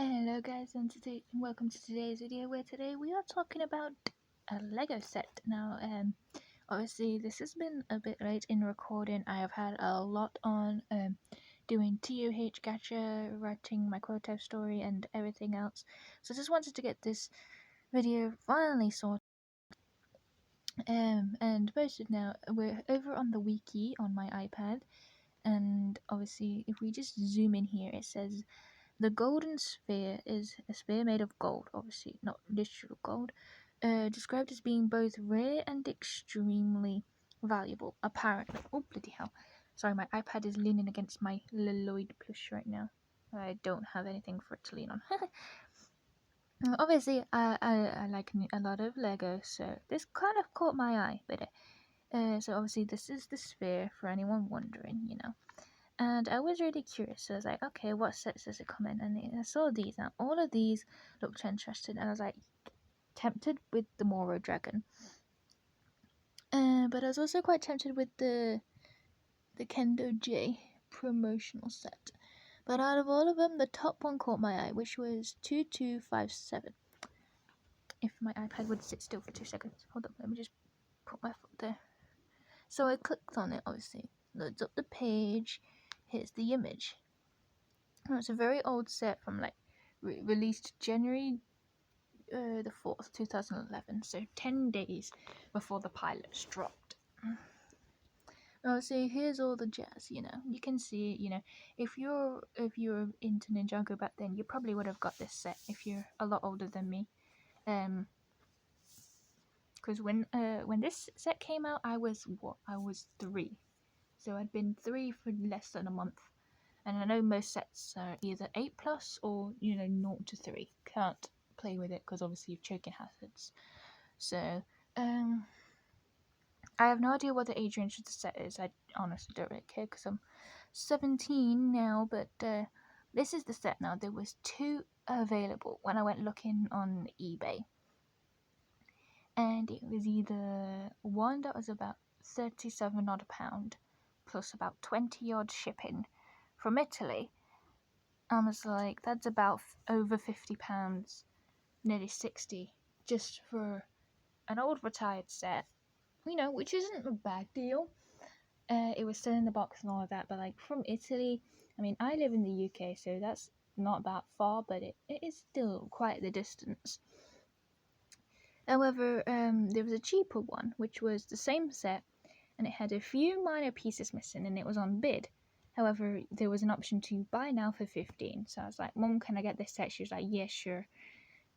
Hello guys, and welcome to today's video, where today we are talking about a Lego set. Now, obviously this has been a bit late in recording. I have had a lot on doing TOH gacha, writing my quote story and everything else. So I just wanted to get this video finally sorted. And posted now. We're over on the wiki on my iPad, and obviously if we just zoom in here, it says the golden sphere is a sphere made of gold, obviously not literal gold, described as being both rare and extremely valuable, apparently. Oh, bloody hell. Sorry, my iPad is leaning against my Lloyd plush right now. I don't have anything for it to lean on. Obviously, I like a lot of Lego, so this kind of caught my eye. But so obviously this is the sphere, for anyone wondering, And I was really curious, so I was like, okay, what sets does it come in? And I saw these. Now, all of these looked interesting, and I was like, tempted with the Moro Dragon. But I was also quite tempted with the Kendo J promotional set. But out of all of them, the top one caught my eye, which was 2257. If my iPad would sit still for 2 seconds. Hold on, let me just put my foot there. So I clicked on it, obviously. Loads up the page. Here's the image. Oh, it's a very old set from like released January the 4th, 2011. So 10 days before the pilots dropped. Oh, so here's all the jazz. You can see. If you're into Ninjago back then, you probably would have got this set if you're a lot older than me. Because when this set came out, I was 3, so I'd been 3 for less than a month. And I know most sets are either 8+ or 0 to 3. Can't play with it because obviously you've choking hazards. So I have no idea what the age range of the set is. I honestly don't really care because I'm 17 now. But this is the set now. There was 2 available when I went looking on eBay. And it was either one that was about 37 odd pound plus about 20 odd shipping from Italy. I was like, that's about over £50, nearly 60, just for an old retired set, which isn't a bad deal. It was still in the box and all of that, but like from Italy, I mean, I live in the UK, so that's not that far, but it is still quite the distance. However, there was a cheaper one, which was the same set, and it had a few minor pieces missing, and it was on bid. However, there was an option to buy now for 15. So I was like, Mum, can I get this set? She was like, yeah, sure.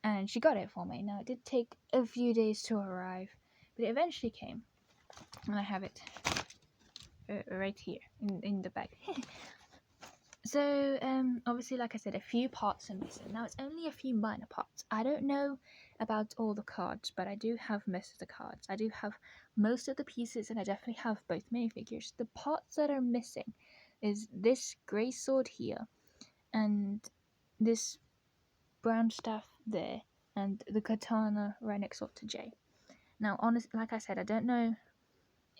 And she got it for me. Now, it did take a few days to arrive, but it eventually came. And I have it right here in the bag. So, obviously, like I said, a few parts are missing. Now, it's only a few minor parts. I don't know about all the cards, but I do have most of the cards. I do have most of the pieces, and I definitely have both minifigures. The parts that are missing is this grey sword here, and this brown staff there, and the katana right next up to J. Now, honestly, like I said, I don't know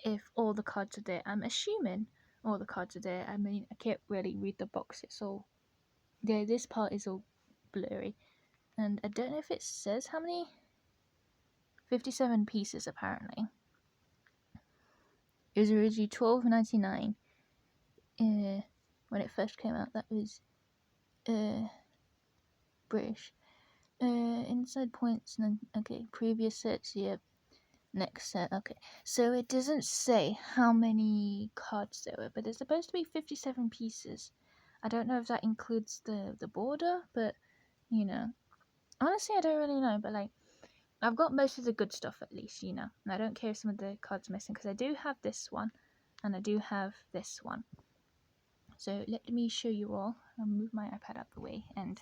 if all the cards are there. I'm assuming all the cards are there. I mean, I can't really read the box. It's all there. This part is all blurry, and I don't know if it says how many. 57 pieces apparently. It was originally $12.99 when it first came out. That was British. Inside points, and then okay, previous sets, yep. Next set, okay. So it doesn't say how many cards there were, but there's supposed to be 57 pieces. I don't know if that includes the border, but honestly, I don't really know. But like, I've got most of the good stuff at least, and I don't care if some of the cards are missing because I do have this one, and I do have this one. So let me show you all. I'll move my iPad out the way, and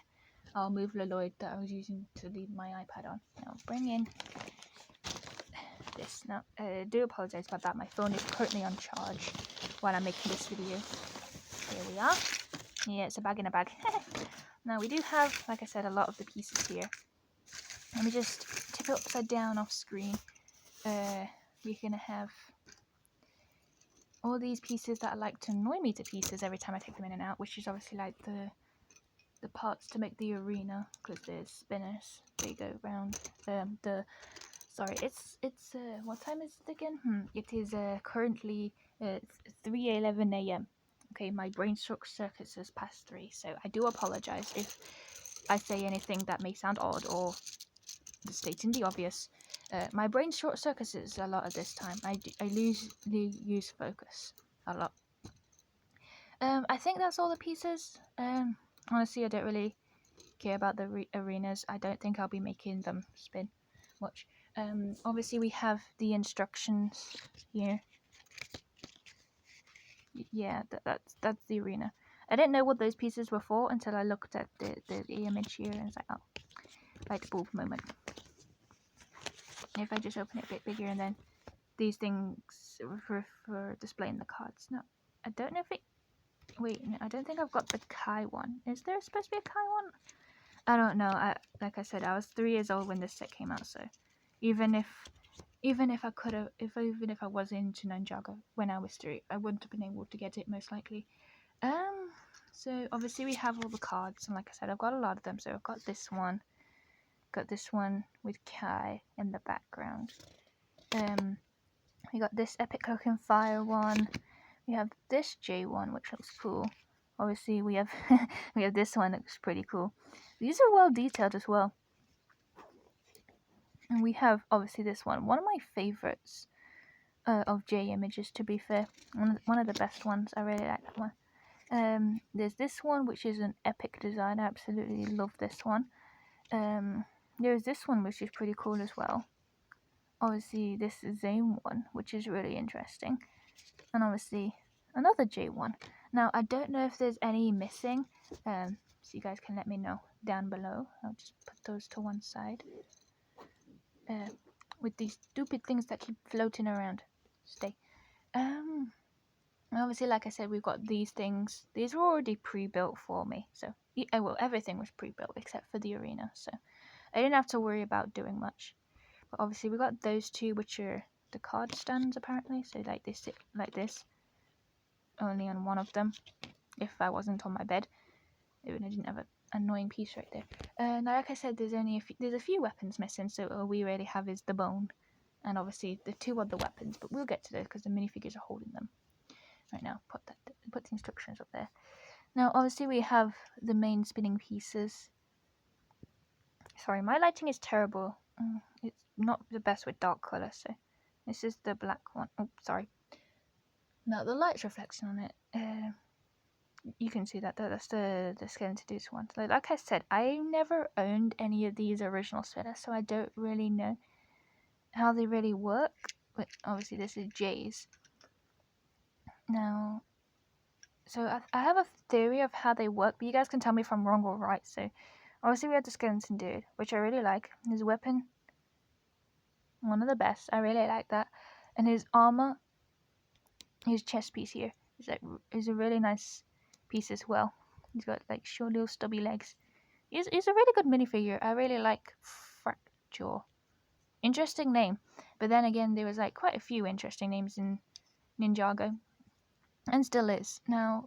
I'll move the Lloyd that I was using to leave my iPad on. I'll bring in this. Now, I do apologise about that. My phone is currently on charge while I'm making this video. Here we are. Yeah, it's a bag in a bag. Now, we do have, like I said, a lot of the pieces here. Let me just tip it upside down off screen. We're going to have all these pieces that like to annoy me to pieces every time I take them in and out, which is obviously like the the parts to make the arena, because there's spinners. They go around. Sorry, it's what time is it again? It is currently 3:11 a.m. Okay, my brain circuits has past 3, so I do apologize if I say anything that may sound odd or stating the obvious. My brain short circuits a lot at this time. I lose focus a lot. I think that's all the pieces. Honestly, I don't really care about the arenas. I don't think I'll be making them spin much. Obviously we have the instructions here. Yeah, that's the arena. I didn't know what those pieces were for until I looked at the image here, and it's like, oh, light bulb moment. If I just open it a bit bigger, and then these things for displaying the cards. No, I don't know if it. Wait, no, I don't think I've got the Kai one. Is there supposed to be a Kai one? I don't know. Like I said, I was 3 years old when this set came out, so even if I could have, even if I was into Ninjago when I was 3, I wouldn't have been able to get it most likely. So obviously we have all the cards, and like I said, I've got a lot of them. So I've got this one with Kai in the background. We got this epic looking fire one. We have this J one, which looks cool. Obviously we have we have this one that looks pretty cool. These are well detailed as well. And we have obviously this one of my favorites of J images, to be fair. One of the best ones. I really like that one. There's this one, which is an epic design. I absolutely love this one. There's this one, which is pretty cool as well. Obviously this Zane one, which is really interesting. And obviously another J one. Now I don't know if there's any missing. So you guys can let me know down below. I'll just put those to one side. With these stupid things that keep floating around. Stay. Obviously, like I said, we've got these things. These were already pre-built for me. So, well, everything was pre-built except for the arena. So, I didn't have to worry about doing much. But obviously, we got those two, which are the card stands, apparently. So, like this, only on one of them. If I wasn't on my bed. Even I didn't have an annoying piece right there. Now, like I said, there's a few weapons missing. So, all we really have is the bone. And obviously, the 2 other weapons. But we'll get to those because the minifigures are holding them. Right now, put the instructions up there. Now, obviously, we have the main spinning pieces. Sorry, my lighting is terrible. It's not the best with dark colour, so this is the black one. Oh, sorry. Now, the light's reflecting on it. You can see that's the Skeleton Deuce one. Like I said, I never owned any of these original spinners, so I don't really know how they really work. But obviously, this is Jay's. Now, so I have a theory of how they work, but you guys can tell me if I'm wrong or right. So, obviously we have the Skeleton Dude, which I really like. His weapon, one of the best. I really like that. And his armor, his chest piece here, is a really nice piece as well. He's got like short little stubby legs. He's a really good minifigure. I really like Fracture. Interesting name. But then again, there was like quite a few interesting names in Ninjago. And still is. Now,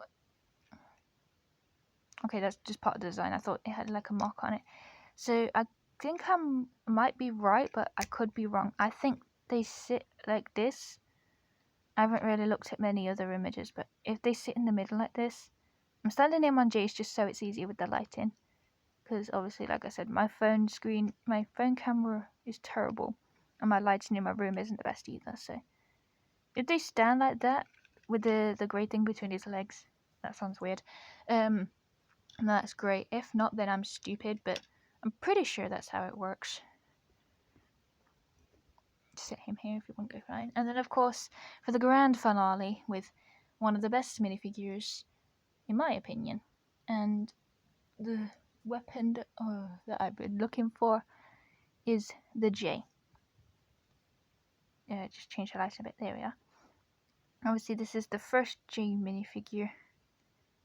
okay, that's just part of the design. I thought it had like a mark on it. So I think I might be right, but I could be wrong. I think they sit like this. I haven't really looked at many other images, but if they sit in the middle like this, I'm standing near my J's just so it's easier with the lighting. Because obviously, like I said, my phone camera is terrible. And my lighting in my room isn't the best either, so. If they stand like that, with the grey thing between his legs, that sounds weird. That's great. If not, then I'm stupid, but I'm pretty sure that's how it works. Sit him here if you want to go fine. And then, of course, for the grand finale with one of the best minifigures, in my opinion, and the weapon that I've been looking for is the J. Just change the lights a bit. There we are. Obviously, this is the first J minifigure.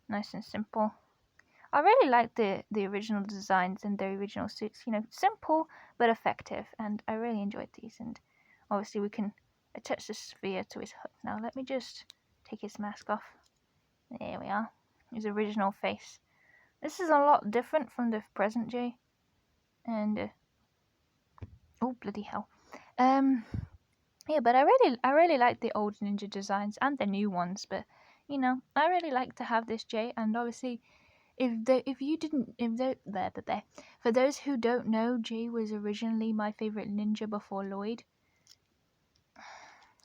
Nice and simple. I really like the original designs and the original suits. You know, simple but effective, and I really enjoyed these. And obviously, we can attach the sphere to his hood. Now, let me just take his mask off. There we are. His original face. This is a lot different from the present J. And oh bloody hell. Yeah, but I really like the old ninja designs and the new ones. But you know, I really like to have this J. And obviously, for those who don't know, Jay was originally my favorite ninja before Lloyd.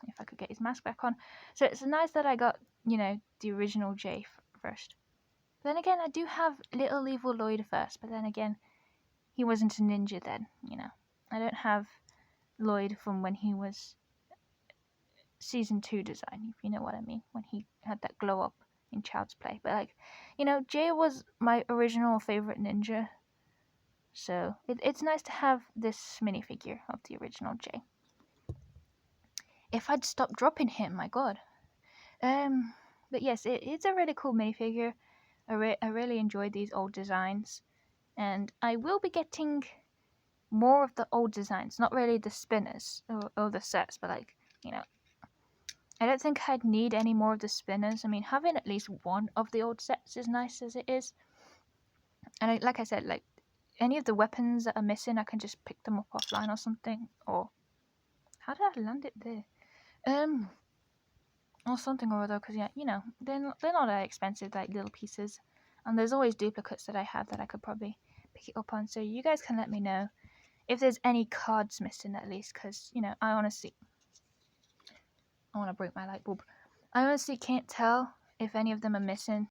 If I could get his mask back on. So it's nice that I got, the original Jay first. But then again, I do have Little Evil Lloyd first, but then again, he wasn't a ninja then, I don't have Lloyd from when he was season 2 design, if you know what I mean, when he had that glow up in Child's Play. But Jay was my original favorite ninja, so it's nice to have this minifigure of the original Jay. If I'd stopped dropping him, my god. But yes, it's a really cool minifigure. I really enjoyed these old designs, and I will be getting more of the old designs, not really the spinners or the sets, but I don't think I'd need any more of the spinners. I mean, having at least one of the old sets is nice as it is. And like I said, any of the weapons that are missing, I can just pick them up offline or something. Or how did I land it there? Or something or other. Because they're not that expensive, like little pieces. And there's always duplicates that I have that I could probably pick it up on. So you guys can let me know if there's any cards missing at least. Because I honestly, I want to break my light bulb. I honestly can't tell if any of them are missing.